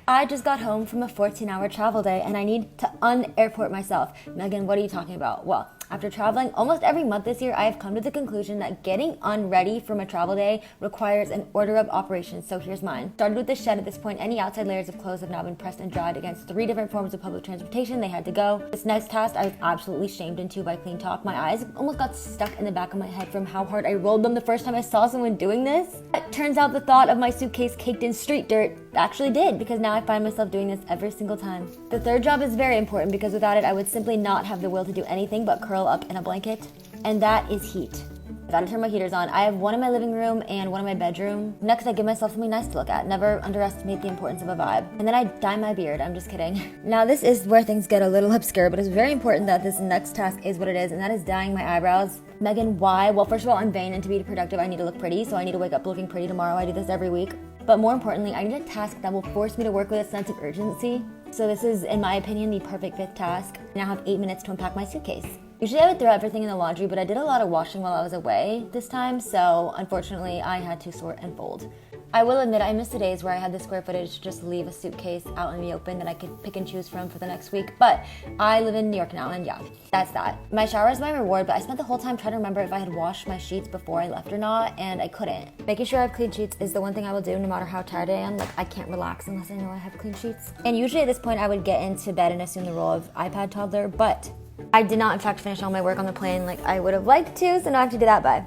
I just got home from a 14-hour travel day and I need to un-airport myself. Megan, what are you talking about? Well, after traveling almost every month this year, I have come to the conclusion that getting unready from a travel day requires an order of operations, so here's mine. Started with the shed. At this point, any outside layers of clothes have now been pressed and dried against 3 different forms of public transportation. They had to go. This next task I was absolutely shamed into by Clean Talk. My eyes almost got stuck in the back of my head from how hard I rolled them the first time I saw someone doing this. It turns out the thought of my suitcase caked in street dirt actually did, because now I find myself doing this every single time. The third job is very important because without it, I would simply not have the will to do anything but curl up in a blanket, and that is heat. I gotta turn my heaters on. I have one in my living room and one in my bedroom. Next, I give myself something nice to look at. Never underestimate the importance of a vibe. And then I dye my beard. I'm just kidding. Now, this is where things get a little obscure, but it's very important that this next task is what it is, and that is dyeing my eyebrows. Megan, why? Well, first of all, I'm vain, and to be productive, I need to look pretty, so I need to wake up looking pretty tomorrow. I do this every week. But more importantly, I need a task that will force me to work with a sense of urgency. So this is, in my opinion, the perfect 5th task. I now have 8 minutes to unpack my suitcase. Usually I would throw everything in the laundry, but I did a lot of washing while I was away this time, so unfortunately I had to sort and fold. I will admit I missed the days where I had the square footage to just leave a suitcase out in the open that I could pick and choose from for the next week, but I live in New York now, and yeah, that's that. My shower is my reward, but I spent the whole time trying to remember if I had washed my sheets before I left or not, and I couldn't. Making sure I have clean sheets is the one thing I will do no matter how tired I am. Like, I can't relax unless I know I have clean sheets. And usually at this point I would get into bed and assume the role of iPad toddler, but I did not in fact finish all my work on the plane like I would have liked to, so now I have to do that. Bye.